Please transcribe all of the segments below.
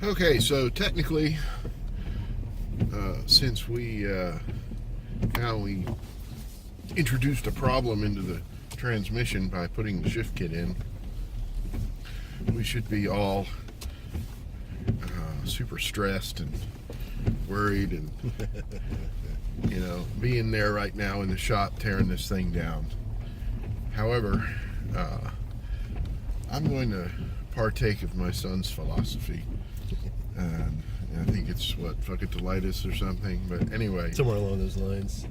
Okay, so technically, since we introduced a problem into the transmission by putting the shift kit in, we should be all super stressed and worried and being there right now in the shop tearing this thing down. However, I'm going to partake of my son's philosophy. And I think it's fuck it to lightus or something, but anyway, somewhere along those lines.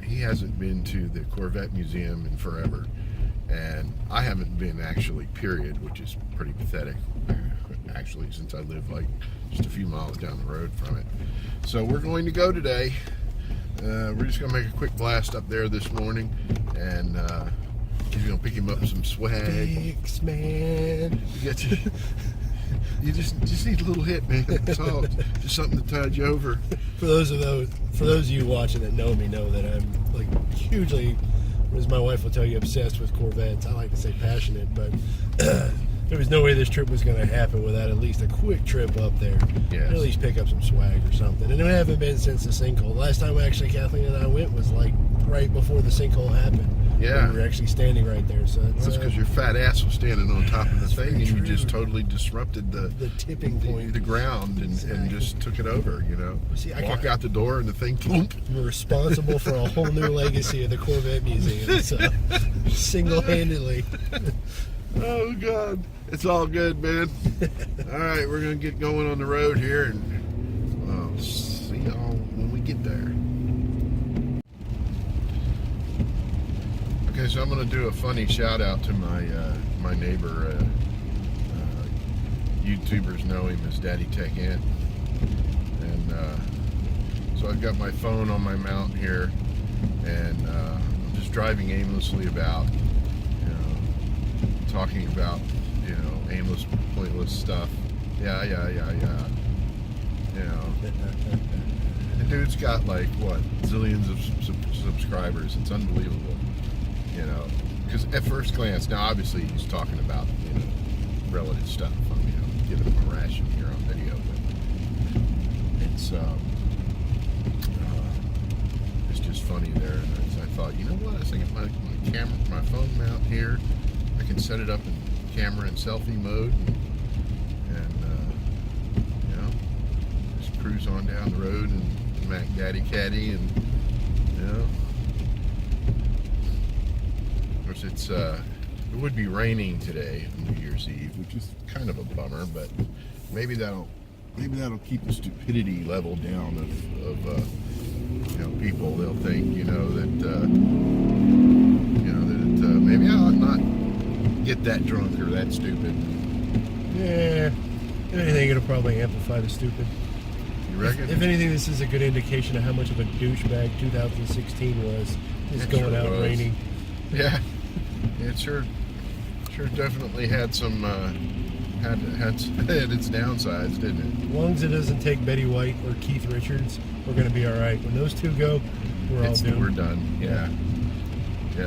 He hasn't been to the Corvette Museum in forever, and I haven't been actually, period, which is pretty pathetic actually, since I live like just a few miles down the road from it. So we're going to go today. We're just gonna make a quick blast up there this morning, and he's gonna pick him up some swag. Thanks, man. You just need a little hit, man. That's all. Just something to tide you over. For those of you watching that know me, know that I'm like hugely, as my wife will tell you, obsessed with Corvettes. I like to say passionate, but there was no way this trip was going to happen without at least a quick trip up there. Yes. And at least pick up some swag or something. And it haven't been since the sinkhole. The last time actually Kathleen and I went was like right before the sinkhole happened. Yeah. We were actually standing right there. So that's because your fat ass was standing on top of the thing, and true. you just totally disrupted the tipping point, the ground, and just took it over. See, walk out the door, and the thing, boom. We're responsible for a whole new legacy of the Corvette Museum. So single-handedly. Oh God, it's all good, man. All right, we're gonna get going on the road here, and see y'all when we get there. Okay, so I'm going to do a funny shout out to my neighbor. YouTubers know him as DaddyTechEnt, and so I've got my phone on my mount here, and I'm just driving aimlessly about, talking about aimless, pointless stuff. Yeah. The dude's got like what, zillions of subscribers. It's unbelievable. Because at first glance, now obviously he's talking about relative stuff. I'm giving him a ration here on video, but it's just funny there. And I thought, you know what? I was thinking my camera, my phone mount here, I can set it up in camera and selfie mode, and just cruise on down the road and Mac Daddy Caddy, and it would be raining today, New Year's Eve, which is kind of a bummer, but maybe that'll keep the stupidity level down of people. They'll think that maybe I'll not get that drunk or that stupid. Yeah, if anything, it'll probably amplify the stupid. You reckon? If anything, this is a good indication of how much of a douchebag 2016 was. It's going out raining. Yeah. It sure definitely had some had its downsides, didn't it? As long as it doesn't take Betty White or Keith Richards, we're going to be all right. When those two go, we're all doomed. We're done. Yeah.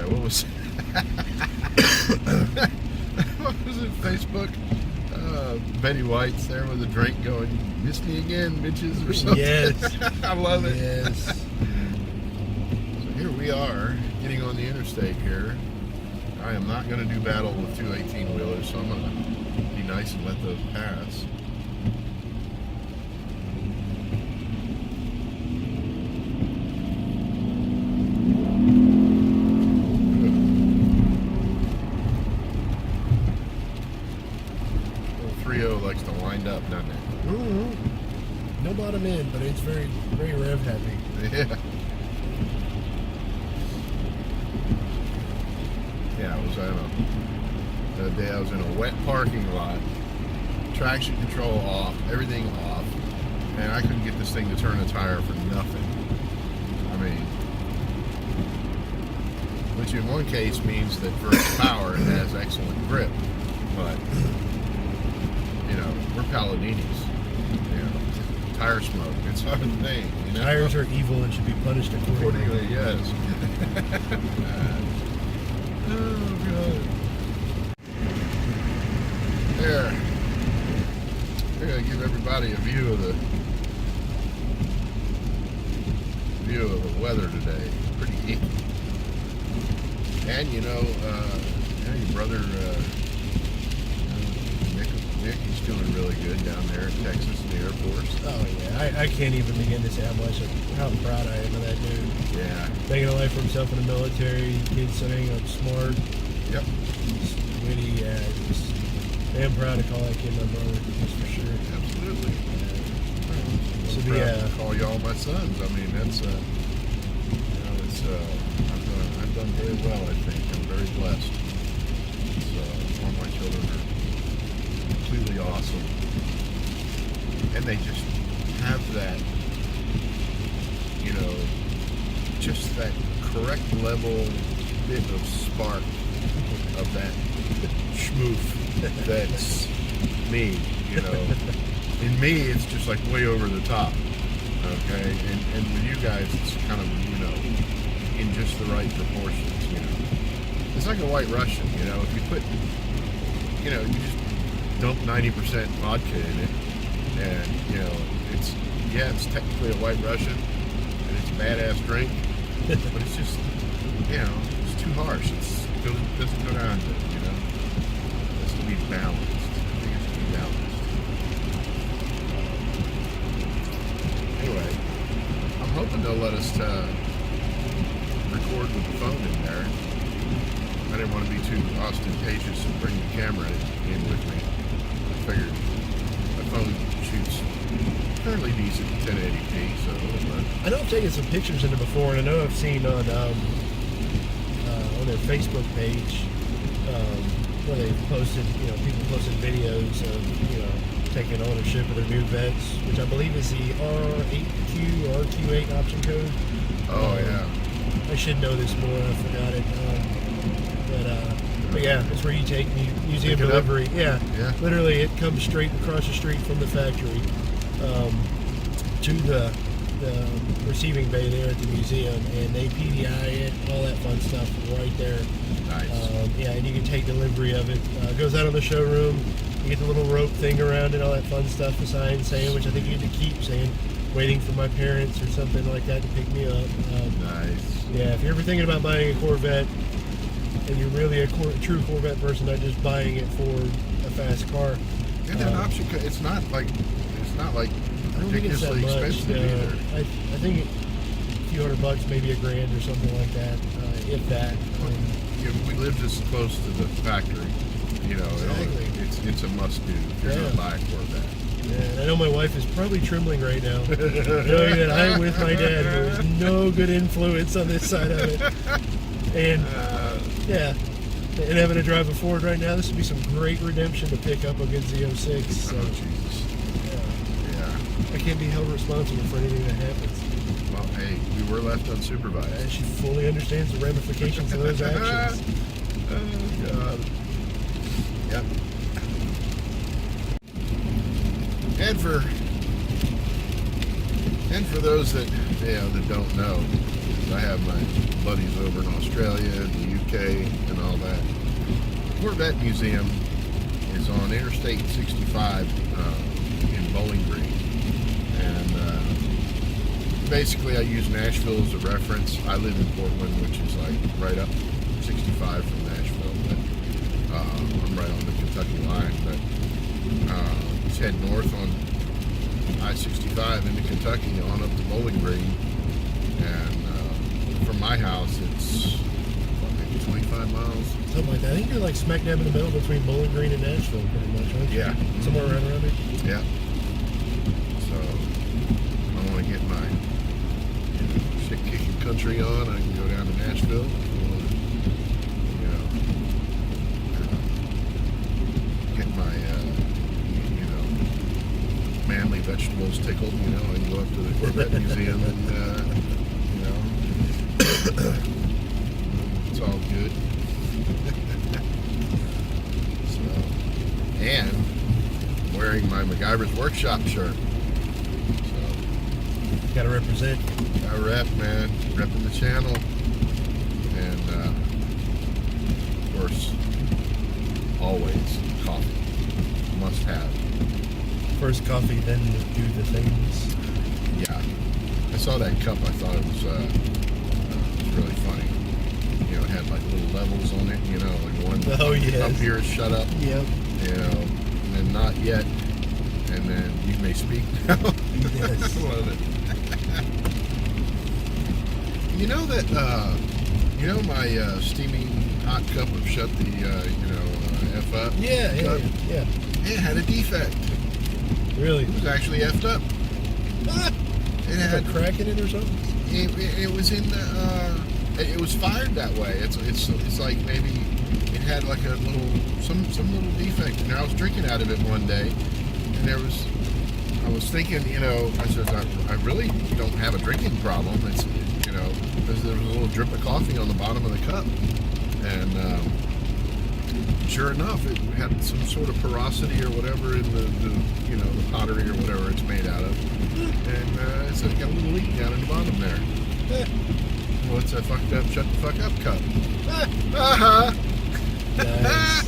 What was what was it? Facebook. Betty White's there with a drink, going, "You missed me again, bitches," or something. Yes. I love it. Yes. So here we are, getting on the interstate here. I am not going to do battle with two 18-wheelers, so I'm going to be nice and let those pass. Little 3.0 likes to wind up, doesn't it? Mm-hmm. No bottom end, but it's very, very rev happy. Yeah. Yeah, the day I was in a wet parking lot, traction control off, everything off, and I couldn't get this thing to turn a tire for nothing. I mean, which in one case means that for its power it has excellent grip, but we're Palladinis. Tire smoke, it's our thing. Tires are evil and should be punished accordingly. Yes. Oh, God. There. figured I'd give everybody a view of the weather today. Pretty icky. And you know, your brother Nick, he's doing really good down there in Texas in the Air Force. Oh yeah, I can't even begin to say how proud I am of that dude. Yeah. Making a life for himself in the military, kid's studying up smart. Yep. Witty, yeah. I am proud to call that kid my brother, that's for sure. Absolutely. So I'm proud to call y'all my sons. I mean, that's I've done very well. I think I'm very blessed. All my children are completely awesome, and they just have that, just that correct level bit of spark of that schmoof that's me. In me, it's just like way over the top. Okay, and with you guys, it's kind of in just the right proportions. It's like a White Russian. If you put, you just dump 90% vodka in it, and it's technically a White Russian, and it's a badass drink, but it's just it's too harsh. It doesn't go down good. It has to be balanced. I think it has to be balanced. Anyway, I'm hoping they'll let us record with the phone in there. I didn't want to be too ostentatious and bring the camera in with me. I figured my phone shoots fairly decent 1080p, so. I know I've taken some pictures in it before, and I know I've seen on their Facebook page where they posted, people posted videos of, taking ownership of their new Vets, which I believe is the R8Q or R28 option code. Oh, yeah. I should know this more. I forgot it. But yeah, it's where you take museum delivery. Yeah. Literally, it comes straight across the street from the factory to the receiving bay there at the museum, and they PDI it, all that fun stuff right there. Nice. And you can take delivery of it. It goes out on the showroom. You get the little rope thing around it, all that fun stuff, a sign saying, which I think you get to keep saying, waiting for my parents or something like that to pick me up. Nice. Yeah, if you're ever thinking about buying a Corvette and you're really a true Corvette person, not just buying it for a fast car. And that option, it's not like ridiculously expensive either. I think a few $100, maybe $1,000 or something like that, if that. We live this close to the factory. Exactly. It's a must-do if you're going to buy a Corvette. Yeah, and I know my wife is probably trembling right now, knowing that I'm with my dad, who is no good influence on this side of it. And and having to drive a Ford right now, this would be some great redemption to pick up against the 06. So, oh, Jesus. Yeah. I can't be held responsible for anything that happens. Well, hey, we were left unsupervised. And she fully understands the ramifications of those actions. Oh, God. Yep. And for those that don't know, I have my buddies over in Australia and the UK and all that. The Corvette Museum is on Interstate 65 in Bowling Green, and basically I use Nashville as a reference. I live in Portland, which is like right up 65 from Nashville, but I'm right on the Kentucky line. But just head north on I-65 into Kentucky on up to Bowling Green, and from my house it's maybe 25 miles. Something like that. I think you're like smack dab in the middle between Bowling Green and Nashville, pretty much, aren't you? Yeah. Somewhere around there. Yeah. So I want to get my shit kicking country on. I can go down to Nashville. Get my manly vegetables tickled. I can go up to the Corvette Museum and it's all good. And wearing my MacGyver's Workshop shirt. So, gotta represent. I rep, man. Repping the channel. And, of course, always coffee. Must have. First coffee, then do the things. Yeah. I saw that cup. I thought it was really funny. You know, it had like little levels on it. You know, like one up here is shut up. Yep. You know, and then not yet, and then you may speak now. Yes. I love it. You know that, my steaming hot cup of shut the, F up? Yeah. It had a defect. Really? It was actually effed up. It had a crack in it or something? It was in the, it was fired that way. It's like maybe it had like a little, some little defect in there. I was drinking out of it one day, and I was thinking, I said, I really don't have a drinking problem. It's, because there was a little drip of coffee on the bottom of the cup. And sure enough, it had some sort of porosity or whatever in the pottery or whatever it's made out of. And it's got a little leak down in the bottom there. Well, it's a fucked up, shut the fuck up cup. Nice.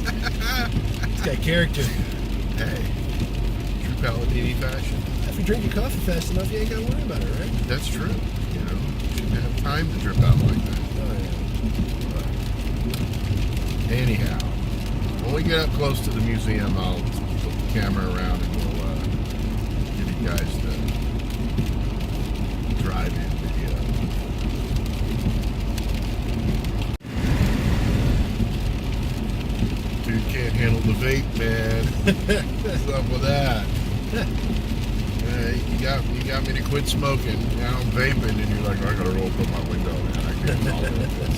It's got character. Hey, true Paladini fashion. If you drink your coffee fast enough, you ain't got to worry about it, right? That's true. Shouldn't have time to drip out like that. Oh, yeah. But anyhow, when we get up close to the museum, I'll put the camera around and we'll give you guys the drive-in video. Dude can't handle the vape, man. What's up with that? You got me to quit smoking. Now I'm vaping, and you're like, I gotta roll up my window, man. I can't tolerate this.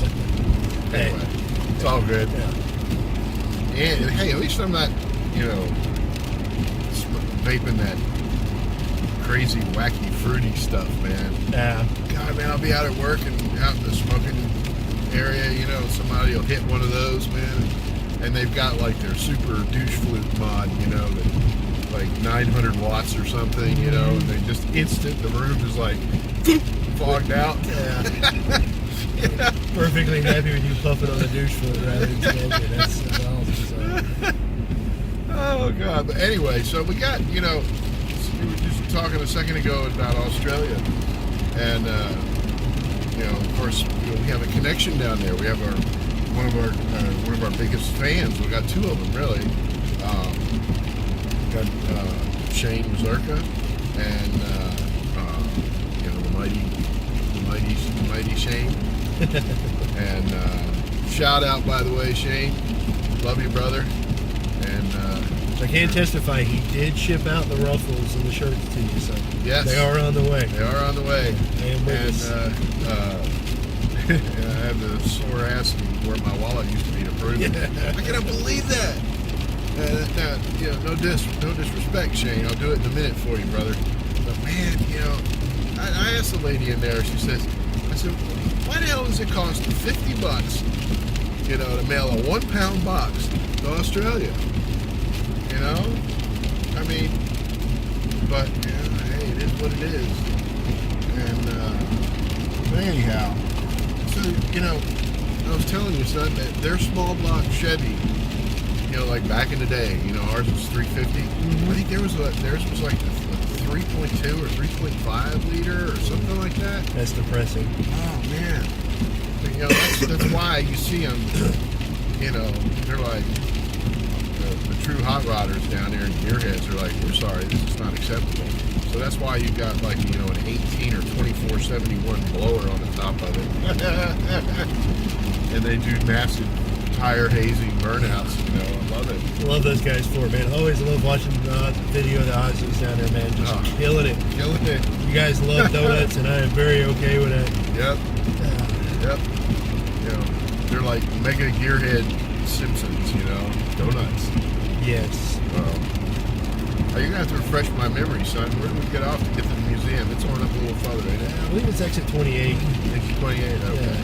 Anyway, it's all good. Yeah. And hey, at least I'm not, vaping that crazy, wacky, fruity stuff, man. Yeah. God, man, I'll be out at work and out in the smoking area, somebody will hit one of those, man, and they've got like their super douche flute mod, that like 900 watts or something, and they just the room is like fogged out. Yeah. Perfectly happy with you puffing on the douche flute rather than smoking. That's awesome. Oh God! But anyway, so we got we were just talking a second ago about Australia, and of course we have a connection down there. We have one of our biggest fans. We got two of them really. Got Shane Mazurka and the mighty Shane. And shout out, by the way, Shane. Love you, brother. And I can testify he did ship out the ruffles and the shirts to you, so yes, they are on the way. They are on the way. And I have the sore ass where my wallet used to be to prove it. I cannot believe that. No disrespect, Shane. I'll do it in a minute for you, brother. But man, I asked the lady in there. She says, I said, why the hell does it cost $50, to mail a 1 pound box to Australia? I mean, but hey, it is what it is. And anyhow, so I was telling you, son, that their small block Chevy. Like back in the day, ours was 350. I think theirs was like a 3.2 or 3.5 liter or something like that. That's depressing. Oh man, that's why you see them. They're like the true hot rodders down there in gearheads are like, we're sorry, this is not acceptable. So that's why you got like an 18 or 2471 blower on the top of it, and they do massive tire hazing burnouts. I love it. I love those guys for it, man. Always love watching the video of the Aussies down there, man. Just killing it. You guys love donuts, and I am very okay with that. Yep. They're like mega gearhead Simpsons, donuts. Yes. You're gonna have to refresh my memory, son. Where do we get off to get to the museum? It's on up a little further, ain't it? I believe it's exit 28. Exit 28. Okay. Yeah.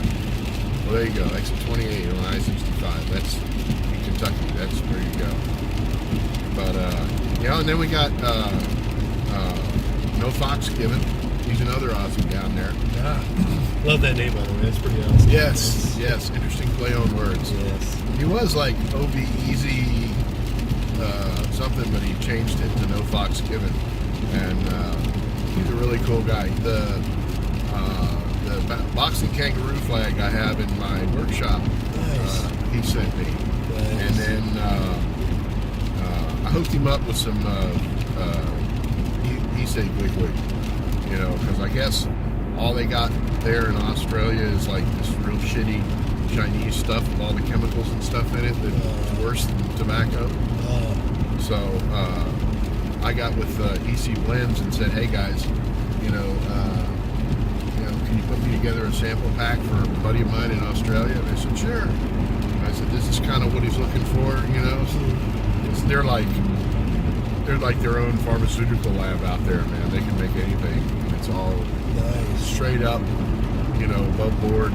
Well, there you go. Exit 28 on I-65. That's in Kentucky. That's where you go. But, and then we got No Fox Given. He's another Aussie down there. Love that name, by the way. That's pretty awesome. Yes. Interesting play on words. Yes. He was like OB Easy something, but he changed it to No Fox Given, and he's a really cool guy. The boxing kangaroo flag I have in my workshop, Nice. he sent me, Nice. and then I hooked him up with some he said wig, you know, because I guess all they got there in Australia is like this real shitty Chinese stuff with all the chemicals and stuff in it that's worse than tobacco. So I got with EC Blends and said, hey guys, you know, can you put me together a sample pack for a buddy of mine in Australia? And they said, sure. And I said, this is kind of what he's looking for, you know. So they're like their own pharmaceutical lab out there, man. They can make anything. And it's all Nice. straight up, you know, above board,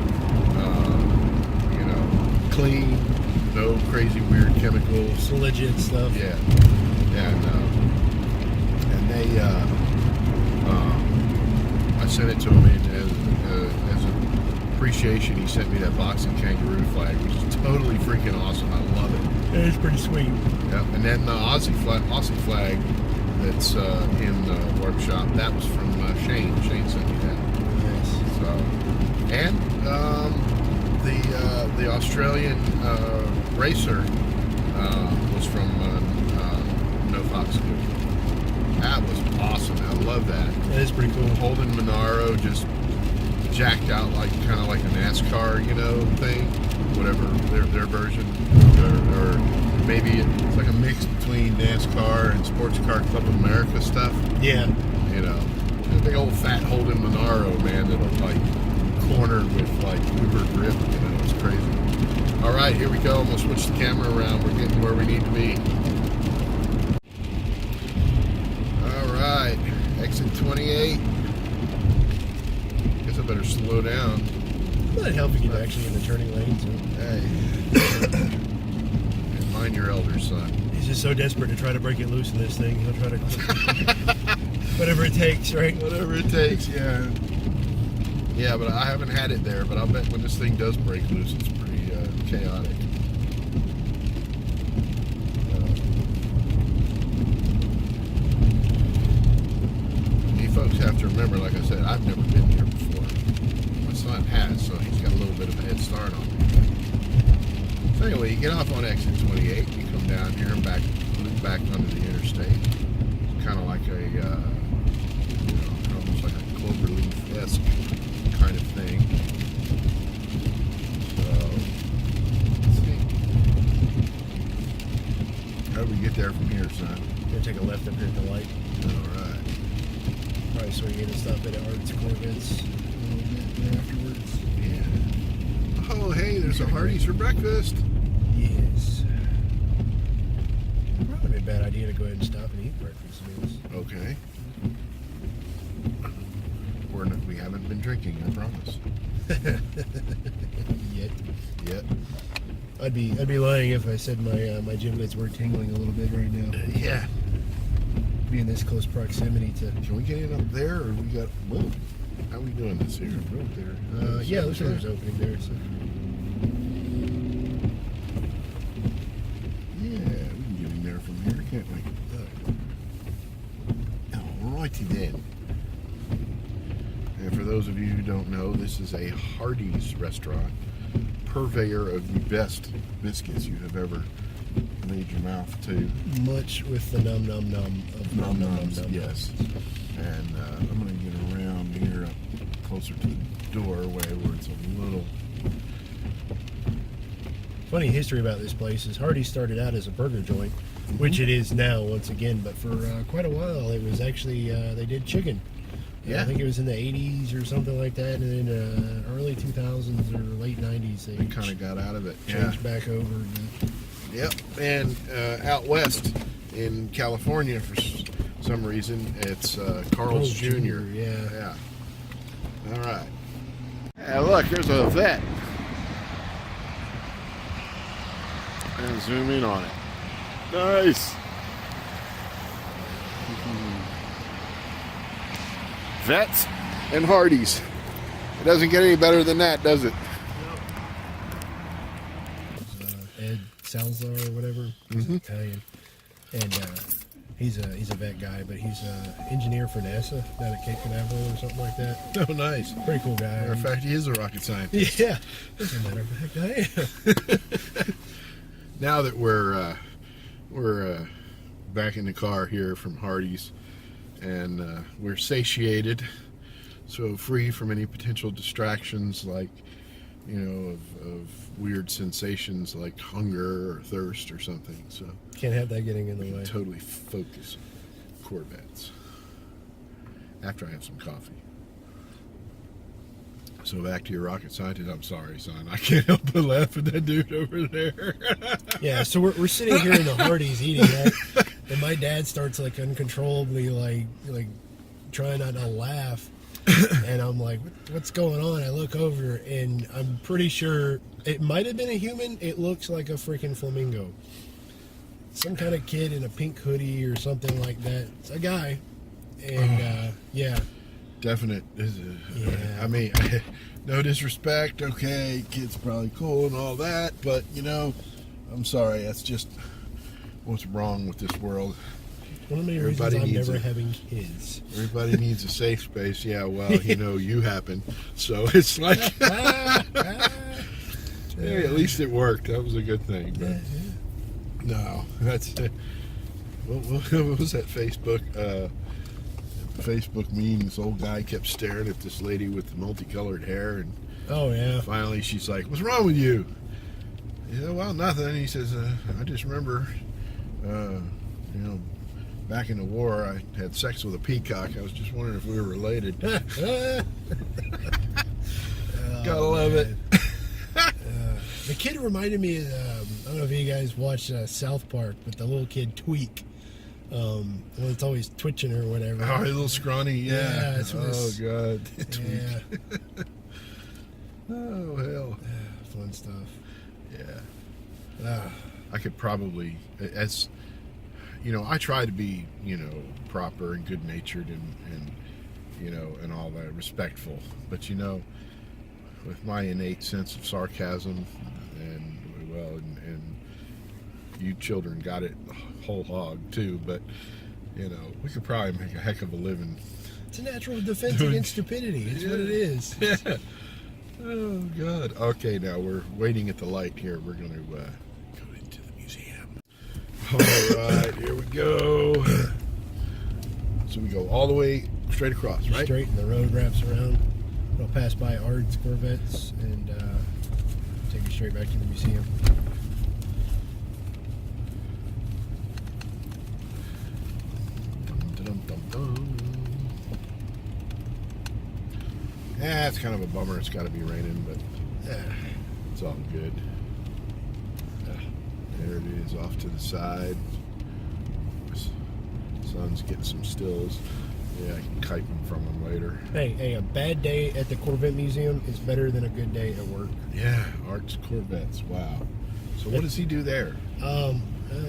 you know, clean, no crazy weird chemicals. It's legit stuff. Yeah, and they, I sent it to him as an appreciation. He sent me that boxing kangaroo flag, which is totally freaking awesome. I love it. It is pretty sweet. Yep. And then the Aussie flag that's in the workshop, that was from Shane. Shane sent me that. Nice. So, and the Australian racer was from No Fox Given. That was awesome. I love that. That is pretty cool. Holden Monaro just jacked out like kind of like a NASCAR, you know, thing, whatever their version, or maybe it's like a mix between NASCAR and Sports Car Club of America stuff. Yeah. You know, a big old fat Holden Monaro, man, that'll like cornered with like uber grip. You know, it's crazy. All right, here we go. I'm gonna switch the camera around. We're getting where we need to be. Exit 28. Guess I better slow down. Might help if you get actually in the turning lane. So. Hey. And mind your elder son. He's just so desperate to try to break it loose in this thing. He'll try to whatever it takes, right? Whatever it takes, yeah. Yeah, but I haven't had it there. But I'll bet when this thing does break loose, it's pretty chaotic. Folks have to remember, like I said, I've never been here before. My son has, so he's got a little bit of a head start on me. So anyway, you get off on exit 28, you come down here and loop back onto the interstate. Kind of like a, you know, almost like a Cloverleaf-esque kind of thing. So, let's see. How do we get there from here, son? Gonna take a left up here at the light. All right. Probably swing in and stop at Art's Corvettes a little bit afterwards. Yeah. Oh, hey, there's a Hardee's for breakfast. Yes. Probably be a bad idea to go ahead and stop and eat breakfast meals. Okay. We haven't been drinking, I promise. Yet. I'd be lying if I said my giblets were tingling a little bit right now. Yeah. Being this close proximity to. Can we get in up there, or we got? Whoa. How are we doing this here? Right there. Yeah, looks like there's an opening there. So. Yeah, we can get in there from here, can't we? All righty then. And for those of you who don't know, this is a Hardee's restaurant, purveyor of the best biscuits you have ever made your mouth to. Much with the num num num of num num num num. Yes. And I'm going to get around here up closer to the doorway where it's a little. Funny history about this place is Hardee's started out as a burger joint, which it is now once again. But for quite a while, it was actually they did chicken. Yeah. I think it was in the 80s or something like that, and then early 2000s or late 90s they kind of got out of it. Changed back over. Yep, and out west in California, for some reason, it's Carl's Jr. Yeah. All right. Yeah, look, there's a vet. And zoom in on it. Nice. Vets and Hardee's. It doesn't get any better than that, does it? Ed Salazar or whatever. He's Italian. and he's a vet guy, but he's an engineer for NASA down at Cape Canaveral or something like that. Oh, nice. Pretty cool guy. Matter of fact, he is a rocket scientist. Yeah, as a matter of fact, I am. Now that we're back in the car here from Hardee's, and we're satiated, so free from any potential distractions like, you know, of weird sensations like hunger or thirst or something. So Can't have that getting in the way. totally focus on Corvettes after I have some coffee. So back to your rocket scientist. I'm sorry, son. I can't help but laugh at that dude over there. Yeah, so we're sitting here in the Hardee's eating that, and my dad starts like uncontrollably like trying not to laugh, and I'm like, what's going on? I look over, and I'm pretty sure it might have been a human. It looks like a freaking flamingo. Some kind of kid in a pink hoodie or something like that. It's a guy, and yeah. Definite. Yeah. I mean, no disrespect. Okay, kid's probably cool and all that, but you know, I'm sorry. That's just what's wrong with this world. One of the many reasons I'm never having kids. Everybody needs a safe space. Yeah, well, you know, you happen, so it's like, hey, at least it worked. That was a good thing. But no, that's what was that Facebook meme? This old guy kept staring at this lady with the multicolored hair, and oh yeah. finally she's like, "What's wrong with you?" Yeah, well, nothing. He says, "I just remember, you know, back in the war, I had sex with a peacock. I was just wondering if we were related." Gotta love it. The kid reminded me of, I don't know if you guys watch South Park, but the little kid Tweak. Well, it's always twitching or whatever. Oh, a little scrawny, yeah. That's what God. yeah. Oh, hell. Fun stuff. Yeah. I could probably, as you know, I try to be, you know, proper and good natured and you know, and all that, respectful. But you know, with my innate sense of sarcasm and well, and you children got it whole hog too, but you know, we could probably make a heck of a living. It's a natural defense against stupidity. It's what it is. Yeah. Oh God. Okay, now we're waiting at the light here. We're going to go into the museum. All right, here we go. So we go all the way straight across, right? Straight, and the road wraps around. We'll pass by Ard's Corvettes and take you straight back to the museum. Yeah, it's kind of a bummer. It's got to be raining, but it's all good. There it is, off to the side. Sun's getting some stills. Yeah, I can kite them from them later. Hey, a bad day at the Corvette Museum is better than a good day at work. Yeah, Art's Corvettes. Wow. So what does he do there? Well,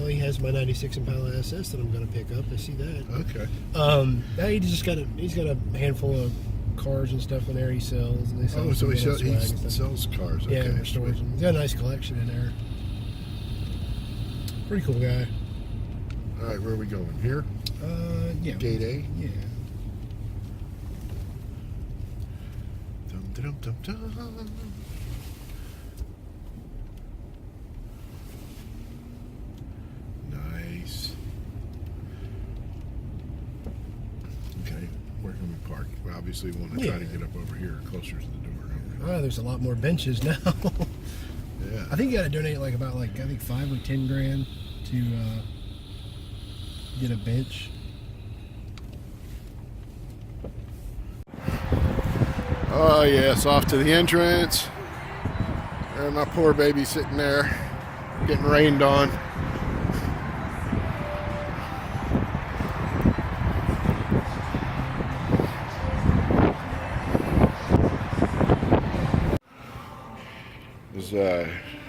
he has my 96 Impala SS that I'm going to pick up. I see that. Okay. He's got a handful of cars and stuff in there he sells. And they sell So he swag sells cars. Okay. Yeah, restores them. He's got a nice collection in there. Pretty cool guy. All right, where are we going? Here? Yeah. Gate A? Yeah. Dum, dum, dum, dum. Nice. Okay, where can we park? We obviously want to try to get up over here, closer to the door. Oh, there's a lot more benches now. Yeah. I think you got to donate I think 5 or 10 grand to get a bench. Oh yes, off to the entrance. And my poor baby sitting there, getting rained on. Does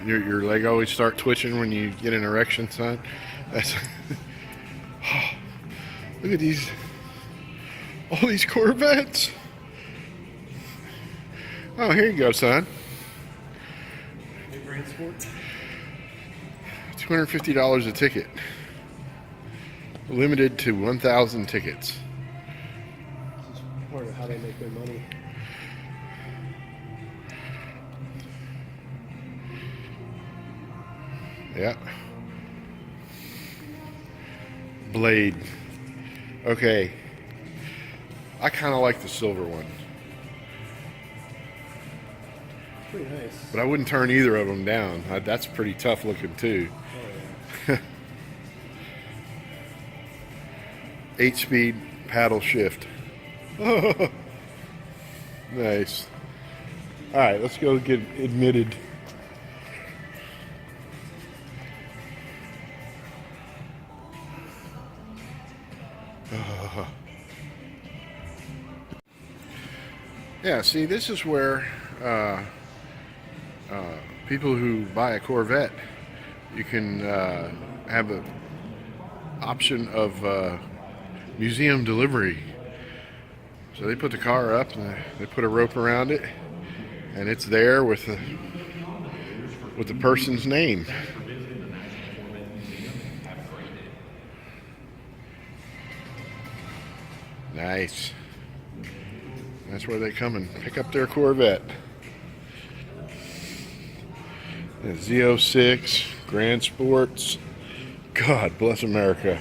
your leg always start twitching when you get an erection, son? That's look at these, all these Corvettes. Oh, here you go, son. $250 a ticket. Limited to 1,000 tickets. This is part of how they make their money. Yeah. Blade. Okay. I kind of like the silver one. Pretty nice. But I wouldn't turn either of them down. That's pretty tough looking too. Oh, yeah. 8-speed paddle shift. Nice. All right, let's go get admitted. Yeah, see, this is where people who buy a Corvette, you can have an option of museum delivery. So they put the car up and they put a rope around it, and it's there with the person's name. Nice. That's where they come and pick up their Corvette. The Z06 Grand Sports. God bless America.